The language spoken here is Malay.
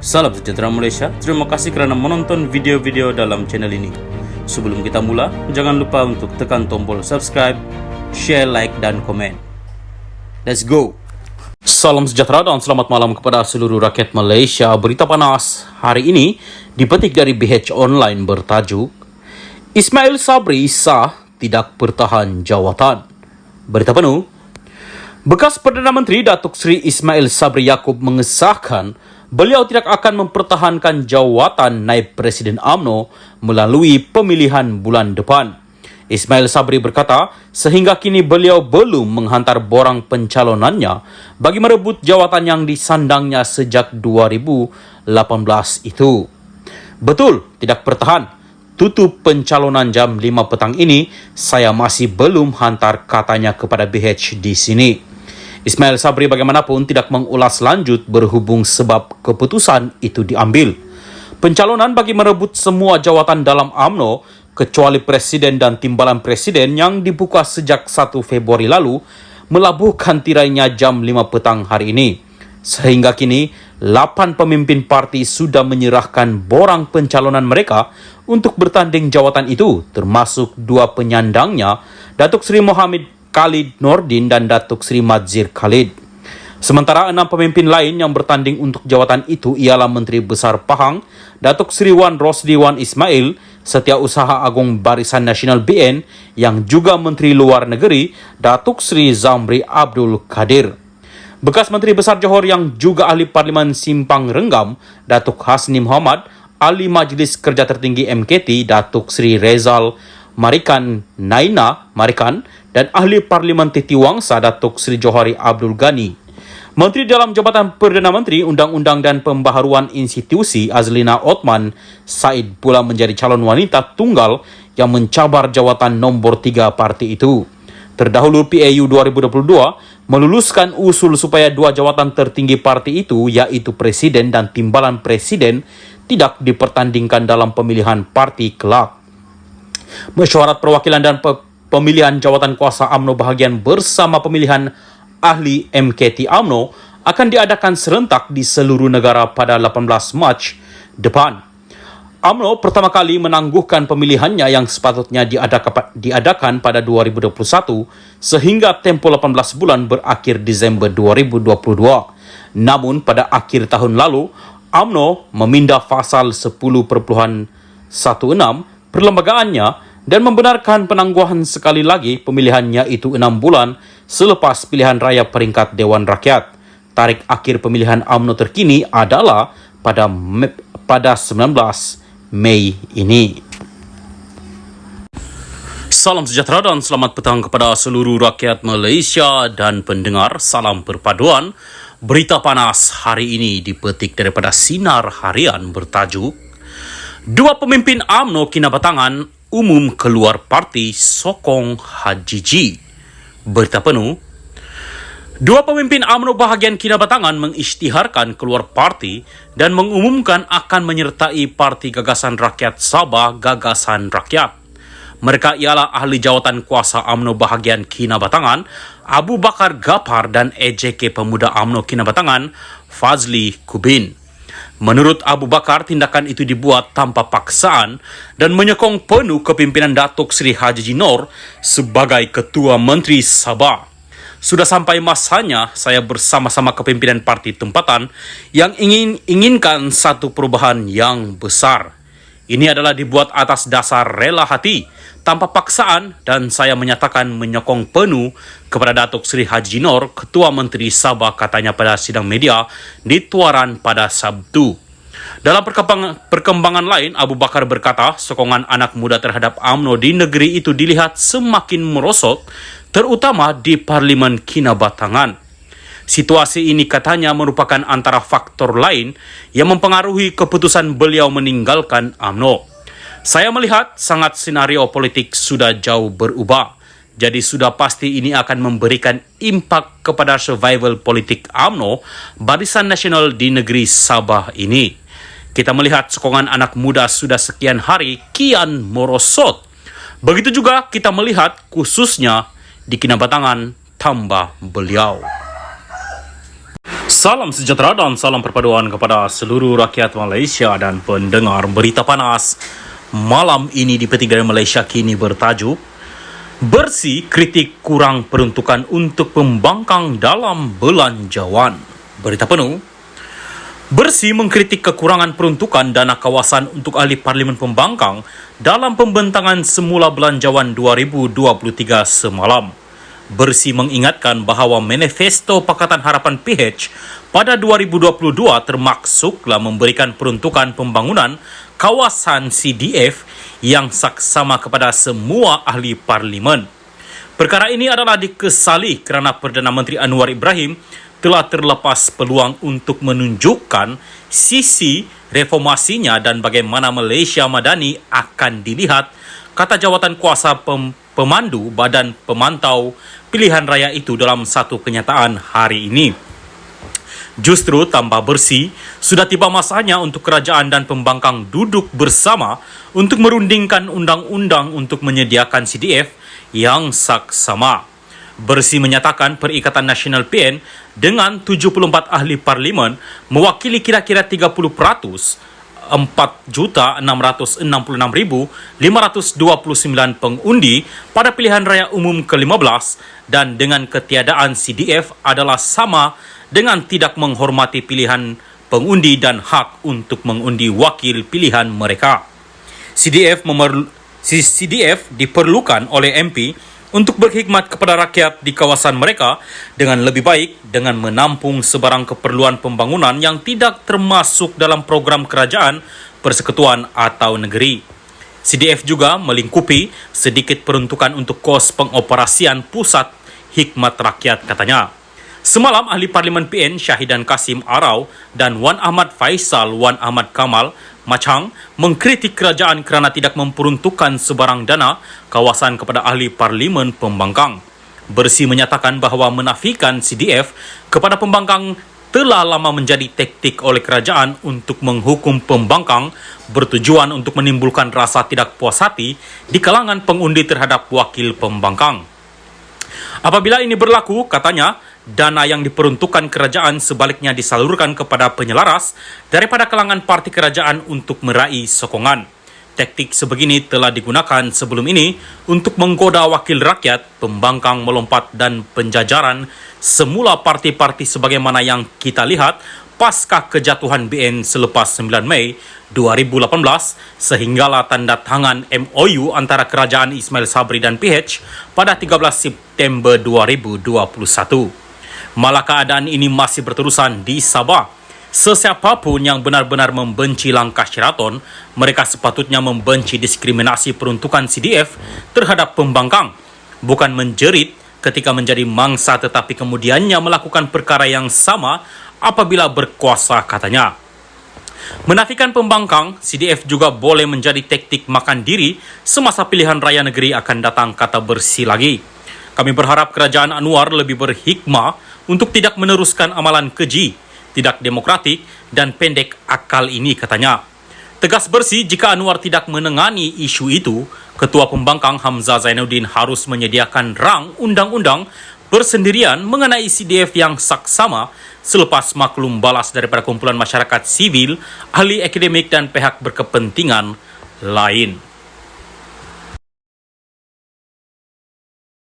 Salam sejahtera Malaysia, terima kasih kerana menonton video-video dalam channel ini. Sebelum kita mula, jangan lupa untuk tekan tombol subscribe, share, like dan komen. Let's go! Salam sejahtera dan selamat malam kepada seluruh rakyat Malaysia. Berita panas hari ini dipetik dari BH Online bertajuk Ismail Sabri sah tidak pertahan jawatan. Berita penuh. Bekas Perdana Menteri Datuk Seri Ismail Sabri Yaakob mengesahkan beliau tidak akan mempertahankan jawatan Naib Presiden UMNO melalui pemilihan bulan depan. Ismail Sabri berkata, sehingga kini beliau belum menghantar borang pencalonannya bagi merebut jawatan yang disandangnya sejak 2018 itu. Betul, tidak bertahan. Tutup pencalonan jam 5 petang ini, saya masih belum hantar katanya kepada BH di sini. Ismail Sabri bagaimanapun tidak mengulas lanjut berhubung sebab keputusan itu diambil. Pencalonan bagi merebut semua jawatan dalam UMNO kecuali Presiden dan Timbalan Presiden yang dibuka sejak 1 Februari lalu melabuhkan tirainya jam 5 petang hari ini. Sehingga kini, 8 pemimpin parti sudah menyerahkan borang pencalonan mereka untuk bertanding jawatan itu, termasuk 2 penyandangnya, Datuk Seri Mohamad Khalid Nordin dan Datuk Seri Madzir Khalid. Sementara 6 pemimpin lain yang bertanding untuk jawatan itu ialah Menteri Besar Pahang, Datuk Seri Wan Rosli Wan Ismail, Setiausaha Agung Barisan Nasional BN yang juga Menteri Luar Negeri, Datuk Seri Zamri Abdul Kadir. Bekas Menteri Besar Johor yang juga Ahli Parlimen Simpang Renggam, Datuk Hasni Muhammad, Ahli Majlis Kerja Tertinggi MKT, Datuk Seri Rezal Marikan Naina Marikan, dan Ahli Parlimen Titi Wangsa Datuk Seri Johari Abdul Ghani. Menteri dalam Jabatan Perdana Menteri, Undang-Undang dan Pembaharuan Institusi Azlina Othman Said pula menjadi calon wanita tunggal yang mencabar jawatan nombor 3 parti itu. Terdahulu PAU 2022 meluluskan usul supaya 2 jawatan tertinggi parti itu iaitu Presiden dan Timbalan Presiden tidak dipertandingkan dalam pemilihan parti kelak. Mesyuarat perwakilan dan pemilihan jawatan kuasa UMNO bahagian bersama pemilihan ahli MKT UMNO akan diadakan serentak di seluruh negara pada 18 Mac depan. UMNO pertama kali menangguhkan pemilihannya yang sepatutnya diadakan pada 2021 sehingga tempoh 18 bulan berakhir Disember 2022. Namun pada akhir tahun lalu, UMNO memindah pasal 10.16 perlembagaannya dan membenarkan penangguhan sekali lagi pemilihannya itu 6 bulan selepas pilihan raya peringkat Dewan Rakyat. Tarikh akhir pemilihan UMNO terkini adalah pada 19 Mei ini. Salam sejahtera dan selamat petang kepada seluruh rakyat Malaysia dan pendengar Salam Perpaduan. Berita panas hari ini dipetik daripada Sinar Harian bertajuk 2 pemimpin UMNO kinabatangan umum keluar parti sokong Haji G. Berita penuh. 2 pemimpin UMNO bahagian kinabatangan mengisytiharkan keluar parti dan mengumumkan akan menyertai Parti Gagasan Rakyat Sabah Gagasan Rakyat. Mereka ialah ahli jawatan kuasa UMNO bahagian kinabatangan Abu Bakar Gapar dan EJK Pemuda UMNO kinabatangan Fazli Kubin. Menurut Abu Bakar, tindakan itu dibuat tanpa paksaan dan menyokong penuh kepimpinan Datuk Seri Haji Jinor sebagai Ketua Menteri Sabah. Sudah sampai masanya saya bersama-sama kepimpinan parti tempatan yang inginkan satu perubahan yang besar. Ini adalah dibuat atas dasar rela hati, tanpa paksaan, dan saya menyatakan menyokong penuh kepada Datuk Seri Haji Jinor, Ketua Menteri Sabah, katanya pada sidang media di Tuaran pada Sabtu. Dalam perkembangan lain, Abu Bakar berkata sokongan anak muda terhadap UMNO di negeri itu dilihat semakin merosot, terutama di Parlimen Kinabatangan. Situasi ini katanya merupakan antara faktor lain yang mempengaruhi keputusan beliau meninggalkan UMNO. Saya melihat sangat senario politik sudah jauh berubah. Jadi sudah pasti ini akan memberikan impak kepada survival politik UMNO Barisan Nasional di negeri Sabah ini. Kita melihat sokongan anak muda sudah sekian hari kian merosot. Begitu juga kita melihat khususnya di Kinabatangan tambah beliau. Salam sejahtera dan salam perpaduan kepada seluruh rakyat Malaysia dan pendengar berita panas. Malam ini dipetik dari Malaysia Kini bertajuk Bersih kritik kurang peruntukan untuk pembangkang dalam belanjawan. Berita penuh. Bersih mengkritik kekurangan peruntukan dana kawasan untuk ahli Parlimen Pembangkang dalam pembentangan semula belanjawan 2023 semalam. Bersih mengingatkan bahawa manifesto Pakatan Harapan PH pada 2022 termaksudlah memberikan peruntukan pembangunan kawasan CDF yang saksama kepada semua ahli parlimen. Perkara ini adalah dikesali kerana Perdana Menteri Anwar Ibrahim telah terlepas peluang untuk menunjukkan sisi reformasinya dan bagaimana Malaysia Madani akan dilihat, kata jawatan kuasa pemandu Badan Pemantau Pilihan Raya itu dalam satu kenyataan hari ini. Justru tambah Bersih, sudah tiba masanya untuk kerajaan dan pembangkang duduk bersama untuk merundingkan undang-undang untuk menyediakan CDF yang saksama. Bersih menyatakan Perikatan Nasional PN dengan 74 ahli parlimen mewakili kira-kira 30%, 4,666,529 pengundi pada pilihan raya umum ke-15 dan dengan ketiadaan CDF adalah sama dengan tidak menghormati pilihan pengundi dan hak untuk mengundi wakil pilihan mereka. CDF diperlukan oleh MP untuk berkhidmat kepada rakyat di kawasan mereka dengan lebih baik dengan menampung sebarang keperluan pembangunan yang tidak termasuk dalam program kerajaan, persekutuan atau negeri. CDF juga melingkupi sedikit peruntukan untuk kos pengoperasian pusat hikmat rakyat, katanya. Semalam, ahli Parlimen PN Syahidan Kasim Arau dan Wan Ahmad Faisal Wan Ahmad Kamal Machang mengkritik kerajaan kerana tidak memperuntukkan sebarang dana kawasan kepada ahli Parlimen Pembangkang. Bersih menyatakan bahawa menafikan CDF kepada pembangkang telah lama menjadi taktik oleh kerajaan untuk menghukum pembangkang bertujuan untuk menimbulkan rasa tidak puas hati di kalangan pengundi terhadap wakil pembangkang. Apabila ini berlaku, katanya, dana yang diperuntukkan kerajaan sebaliknya disalurkan kepada penyelaras daripada kalangan parti kerajaan untuk meraih sokongan. Taktik sebegini telah digunakan sebelum ini untuk menggoda wakil rakyat, pembangkang melompat dan penjajaran semula parti-parti sebagaimana yang kita lihat pasca kejatuhan BN selepas 9 Mei 2018 sehinggalah tanda tangan MOU antara Kerajaan Ismail Sabri dan PH pada 13 September 2021. Malah keadaan ini masih berterusan di Sabah. Sesiapapun yang benar-benar membenci langkah Sheraton, mereka sepatutnya membenci diskriminasi peruntukan CDF terhadap pembangkang, bukan menjerit ketika menjadi mangsa tetapi kemudiannya melakukan perkara yang sama apabila berkuasa, katanya. Menafikan pembangkang, CDF juga boleh menjadi taktik makan diri semasa pilihan raya negeri akan datang, kata Bersih lagi. Kami berharap kerajaan Anwar lebih berhikmah untuk tidak meneruskan amalan keji, tidak demokratik dan pendek akal ini, katanya. Tegas Bersih, jika Anwar tidak menengani isu itu, Ketua Pembangkang Hamzah Zainuddin harus menyediakan rang undang-undang bersendirian mengenai CDF yang saksama selepas maklum balas daripada kumpulan masyarakat sivil, ahli akademik dan pihak berkepentingan lain.